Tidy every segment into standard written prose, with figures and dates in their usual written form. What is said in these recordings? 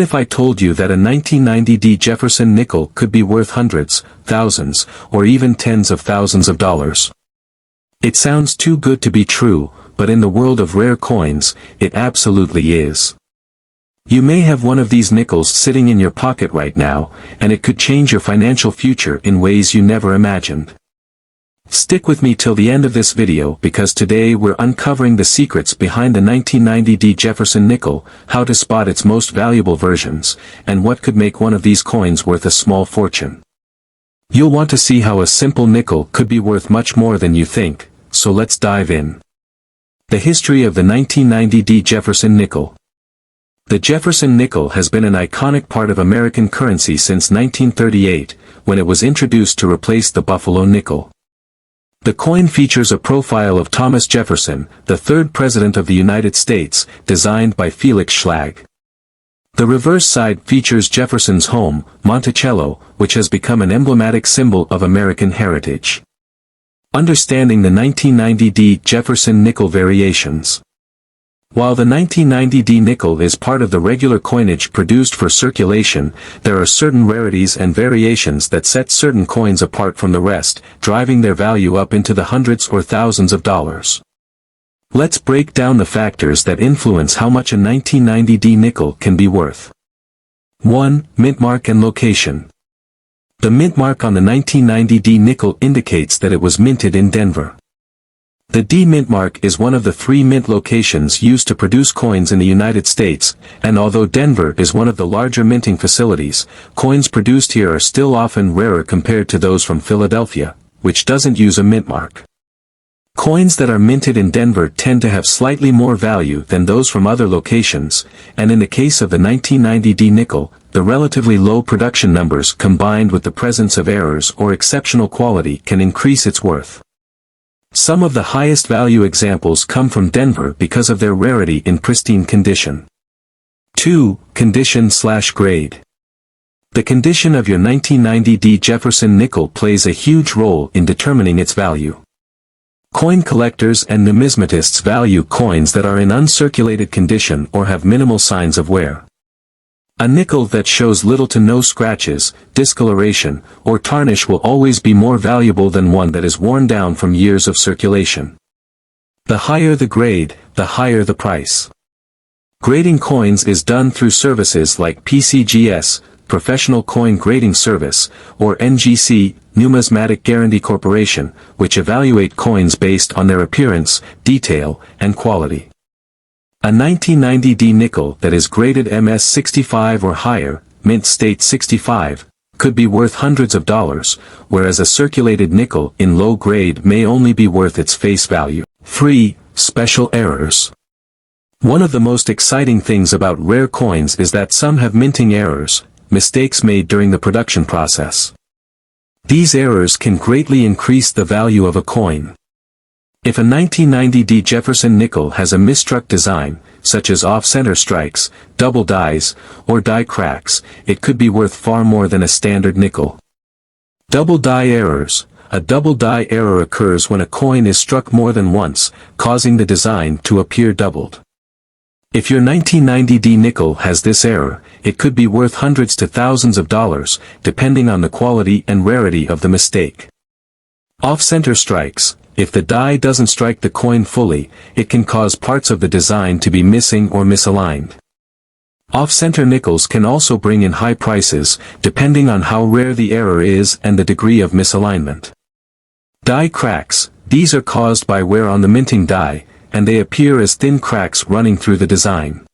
If I told you that a 1990 Jefferson nickel could be worth hundreds, thousands, or even tens of thousands of dollars? It sounds too good to be true, but in the world of rare coins, it absolutely is. You may have one of these nickels sitting in your pocket right now, and it could change your financial future in ways you never imagined. Stick with me till the end of this video because today we're uncovering the secrets behind the 1990 Jefferson nickel, how to spot its most valuable versions, and what could make one of these coins worth a small fortune. You'll want to see how a simple nickel could be worth much more than you think, so let's dive in. The history of the 1990 Jefferson nickel. The Jefferson nickel has been an iconic part of American currency since 1938, when it was introduced to replace the Buffalo nickel. The coin features a profile of Thomas Jefferson, the third President of the United States, designed by Felix Schlag. The reverse side features Jefferson's home, Monticello, which has become an emblematic symbol of American heritage. Understanding the 1990 Jefferson nickel variations. While the 1990 nickel is part of the regular coinage produced for circulation, there are certain rarities and variations that set certain coins apart from the rest, driving their value up into the hundreds or thousands of dollars. Let's break down the factors that influence how much a 1990 nickel can be worth. 1. Mint mark and location. The mint mark on the 1990 nickel indicates that it was minted in Denver. The D mint mark is one of the 3 mint locations used to produce coins in the United States, and although Denver is one of the larger minting facilities, coins produced here are still often rarer compared to those from Philadelphia, which doesn't use a mint mark. Coins that are minted in Denver tend to have slightly more value than those from other locations, and in the case of the 1990 nickel, the relatively low production numbers combined with the presence of errors or exceptional quality can increase its worth. Some of the highest value examples come from Denver because of their rarity in pristine condition. 2. Condition/grade. The condition of your 1990 Jefferson nickel plays a huge role in determining its value. Coin collectors and numismatists value coins that are in uncirculated condition or have minimal signs of wear. A nickel that shows little to no scratches, discoloration, or tarnish will always be more valuable than one that is worn down from years of circulation. The higher the grade, the higher the price. Grading coins is done through services like PCGS, Professional Coin Grading Service, or NGC, Numismatic Guarantee Corporation, which evaluate coins based on their appearance, detail, and quality. A 1990 nickel that is graded MS 65 or higher, mint state 65, could be worth hundreds of dollars, whereas a circulated nickel in low grade may only be worth its face value. 3. Special errors. One of the most exciting things about rare coins is that some have minting errors, mistakes made during the production process. These errors can greatly increase the value of a coin. If a 1990 Jefferson nickel has a misstruck design, such as off-center strikes, double dies, or die cracks, it could be worth far more than a standard nickel. Double die errors. A double die error occurs when a coin is struck more than once, causing the design to appear doubled. If your 1990 nickel has this error, it could be worth hundreds to thousands of dollars, depending on the quality and rarity of the mistake. Off-center strikes. If the die doesn't strike the coin fully, it can cause parts of the design to be missing or misaligned. Off-center nickels can also bring in high prices, depending on how rare the error is and the degree of misalignment. Die cracks. These are caused by wear on the minting die, and they appear as thin cracks running through the design.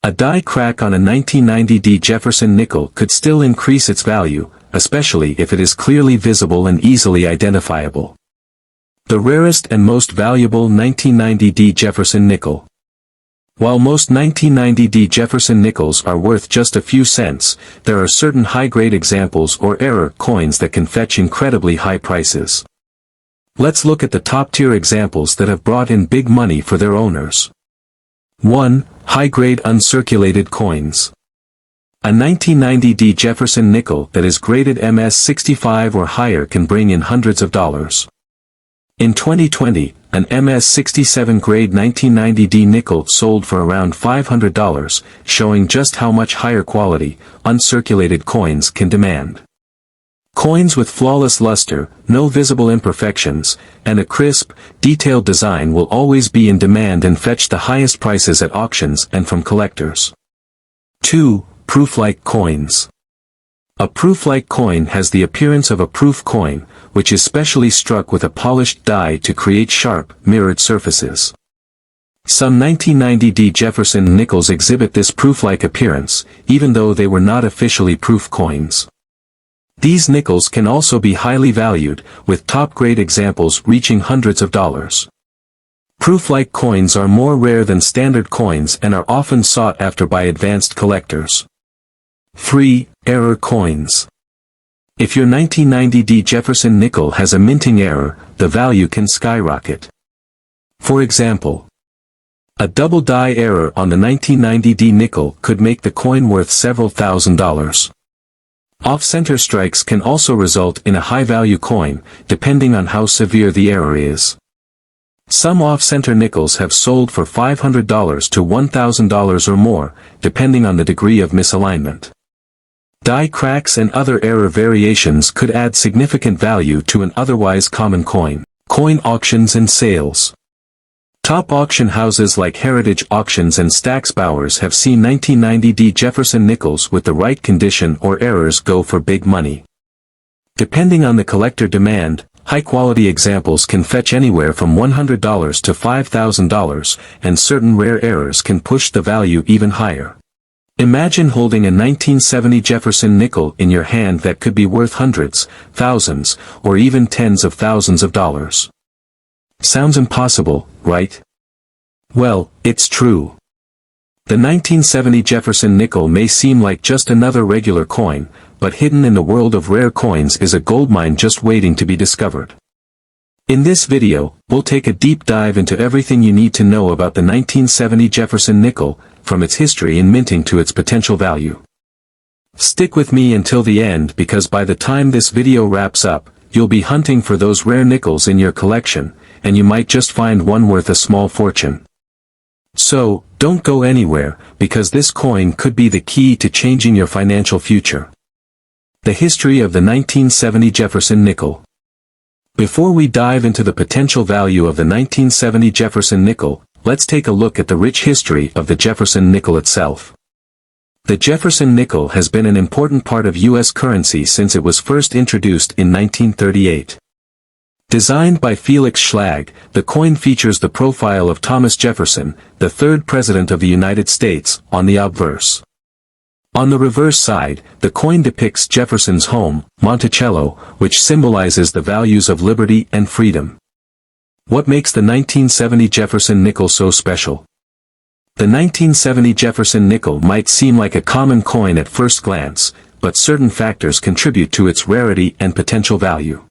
A die crack on a 1990 Jefferson nickel could still increase its value, especially if it is clearly visible and easily identifiable. The rarest and most valuable 1990 Jefferson nickel. While most 1990 Jefferson nickels are worth just a few cents, there are certain high-grade examples or error coins that can fetch incredibly high prices. Let's look at the top-tier examples that have brought in big money for their owners. 1. High-grade uncirculated coins. A 1990 Jefferson nickel that is graded MS 65 or higher can bring in hundreds of dollars. In 2020, an MS-67 grade 1990D nickel sold for around $500, showing just how much higher quality, uncirculated coins can demand. Coins with flawless luster, no visible imperfections, and a crisp, detailed design will always be in demand and fetch the highest prices at auctions and from collectors. 2. Proof-like coins. A proof-like coin has the appearance of a proof coin, which is specially struck with a polished die to create sharp, mirrored surfaces. Some 1990D Jefferson nickels exhibit this proof-like appearance, even though they were not officially proof coins. These nickels can also be highly valued, with top-grade examples reaching hundreds of dollars. Proof-like coins are more rare than standard coins and are often sought after by advanced collectors. 3. Error coins. If your 1990D Jefferson nickel has a minting error, the value can skyrocket. For example, a double die error on the 1990D nickel could make the coin worth several $1,000s. Off-center strikes can also result in a high-value coin, depending on how severe the error is. Some off-center nickels have sold for $500 to $1,000 or more, depending on the degree of misalignment. Die cracks and other error variations could add significant value to an otherwise common coin. Coin auctions and sales. Top auction houses like Heritage Auctions and Stack's Bowers have seen 1990D Jefferson nickels with the right condition or errors go for big money. Depending on the collector demand, high-quality examples can fetch anywhere from $100 to $5,000, and certain rare errors can push the value even higher. Imagine holding a 1970 Jefferson nickel in your hand that could be worth hundreds, thousands, or even tens of thousands of dollars. Sounds impossible, right? Well, it's true. The 1970 Jefferson nickel may seem like just another regular coin, but hidden in the world of rare coins is a goldmine just waiting to be discovered. In this video, we'll take a deep dive into everything you need to know about the 1970 Jefferson nickel, from its history in minting to its potential value. Stick with me until the end because by the time this video wraps up, you'll be hunting for those rare nickels in your collection, and you might just find one worth a small fortune. So, don't go anywhere, because this coin could be the key to changing your financial future. The history of the 1970 Jefferson nickel. Before we dive into the potential value of the 1970 Jefferson nickel, let's take a look at the rich history of the Jefferson nickel itself. The Jefferson nickel has been an important part of U.S. currency since it was first introduced in 1938. Designed by Felix Schlag, the coin features the profile of Thomas Jefferson, the third President of the United States, on the obverse. On the reverse side, the coin depicts Jefferson's home, Monticello, which symbolizes the values of liberty and freedom. What makes the 1970 Jefferson nickel so special? The 1970 Jefferson nickel might seem like a common coin at first glance, but certain factors contribute to its rarity and potential value.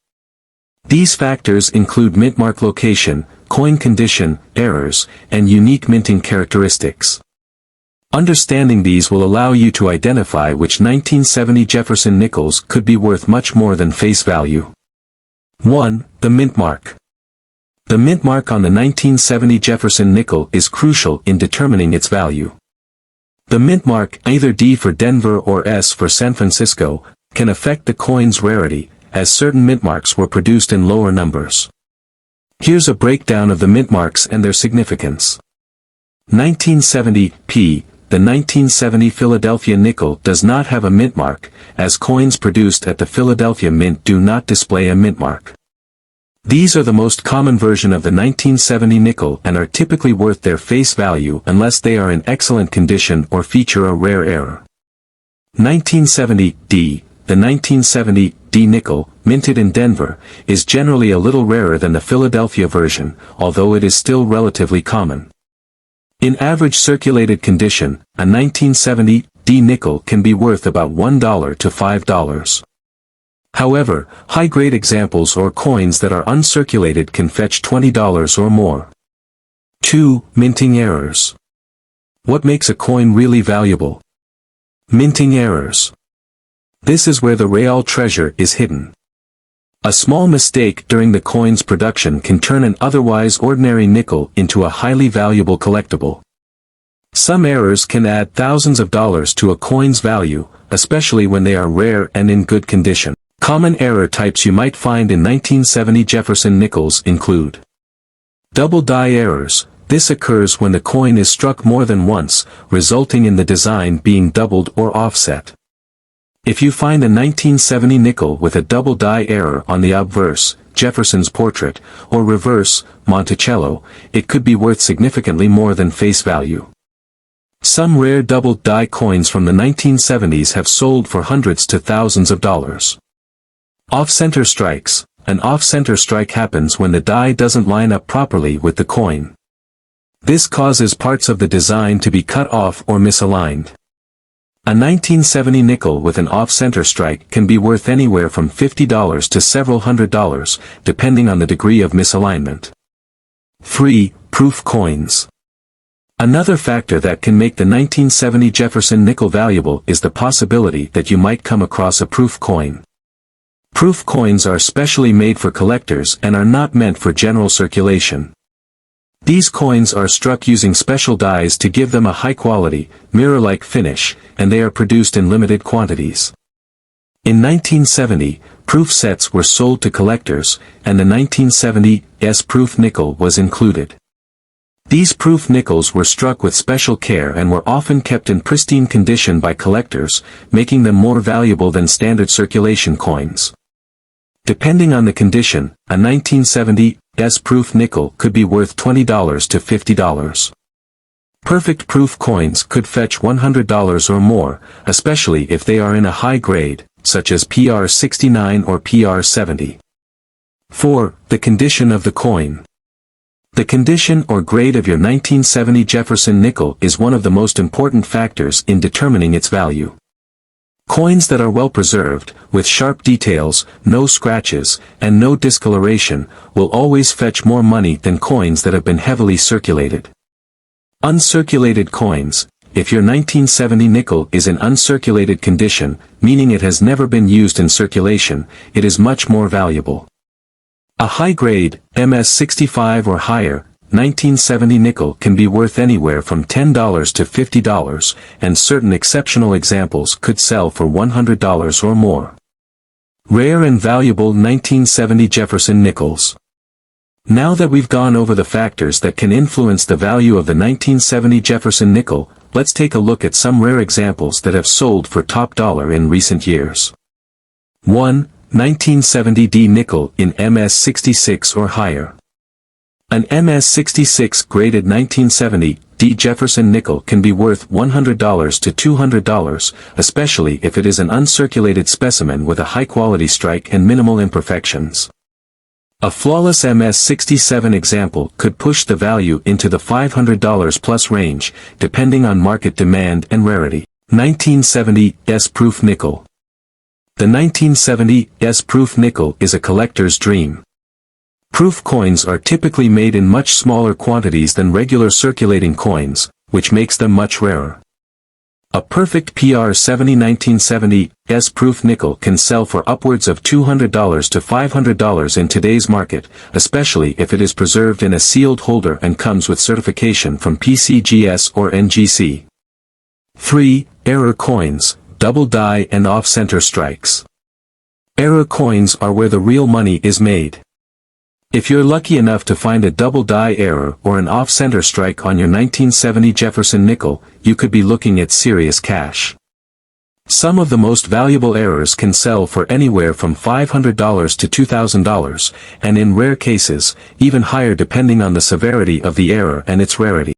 These factors include mintmark location, coin condition, errors, and unique minting characteristics. Understanding these will allow you to identify which 1970 Jefferson nickels could be worth much more than face value. 1. The mintmark. The mintmark on the 1970 Jefferson nickel is crucial in determining its value. The mintmark, either D for Denver or S for San Francisco, can affect the coin's rarity, as certain mintmarks were produced in lower numbers. Here's a breakdown of the mintmarks and their significance. 1970 P. The 1970 Philadelphia nickel does not have a mintmark, as coins produced at the Philadelphia Mint do not display a mintmark. These are the most common version of the 1970 nickel and are typically worth their face value unless they are in excellent condition or feature a rare error. 1970 D. The 1970 D nickel, minted in Denver, is generally a little rarer than the Philadelphia version, although it is still relatively common. In average circulated condition, a 1970 D nickel can be worth about $1 to $5. However, high-grade examples or coins that are uncirculated can fetch $20 or more. 2. Minting errors. What makes a coin really valuable? Minting errors. This is where the real treasure is hidden. A small mistake during the coin's production can turn an otherwise ordinary nickel into a highly valuable collectible. Some errors can add thousands of dollars to a coin's value, especially when they are rare and in good condition. Common error types you might find in 1970 Jefferson nickels include double die errors. This occurs when the coin is struck more than once, resulting in the design being doubled or offset. If you find a 1970 nickel with a double die error on the obverse, Jefferson's portrait, or reverse, Monticello, it could be worth significantly more than face value. Some rare double die coins from the 1970s have sold for hundreds to thousands of dollars. Off-center strikes. An off-center strike happens when the die doesn't line up properly with the coin. This causes parts of the design to be cut off or misaligned. A 1970 nickel with an off-center strike can be worth anywhere from $50 to several $100s, depending on the degree of misalignment. 3. Proof coins. Another factor that can make the 1970 Jefferson nickel valuable is the possibility that you might come across a proof coin. Proof coins are specially made for collectors and are not meant for general circulation. These coins are struck using special dies to give them a high-quality, mirror-like finish, and they are produced in limited quantities. In 1970, proof sets were sold to collectors, and the 1970 proof nickel was included. These proof nickels were struck with special care and were often kept in pristine condition by collectors, making them more valuable than standard circulation coins. Depending on the condition, a 1970 proof nickel could be worth $20 to $50. Perfect proof coins could fetch $100 or more, especially if they are in a high grade, such as PR 69 or PR 70. 4. The condition of the coin. The condition or grade of your 1970 Jefferson nickel is one of the most important factors in determining its value. Coins that are well preserved, with sharp details, no scratches, and no discoloration, will always fetch more money than coins that have been heavily circulated. Uncirculated coins. If your 1970 nickel is in uncirculated condition, meaning it has never been used in circulation, it is much more valuable. A high-grade, MS65 or higher, 1970 nickel can be worth anywhere from $10 to $50, and certain exceptional examples could sell for $100 or more. Rare and valuable 1970 Jefferson nickels. Now that we've gone over the factors that can influence the value of the 1970 Jefferson nickel, let's take a look at some rare examples that have sold for top dollar in recent years. 1. 1970D nickel in MS66 or higher. An MS66 graded 1970 D Jefferson nickel can be worth $100 to $200, especially if it is an uncirculated specimen with a high-quality strike and minimal imperfections. A flawless MS67 example could push the value into the $500 plus range, depending on market demand and rarity. 1970 proof nickel. The 1970 proof nickel is a collector's dream. Proof coins are typically made in much smaller quantities than regular circulating coins, which makes them much rarer. A perfect PR 70 1970 proof nickel can sell for upwards of $200 to $500 in today's market, especially if it is preserved in a sealed holder and comes with certification from PCGS or NGC. 3. Error coins, double die and off-center strikes. Error coins are where the real money is made. If you're lucky enough to find a double die error or an off-center strike on your 1970 Jefferson nickel, you could be looking at serious cash. Some of the most valuable errors can sell for anywhere from $500 to $2,000, and in rare cases, even higher depending on the severity of the error and its rarity.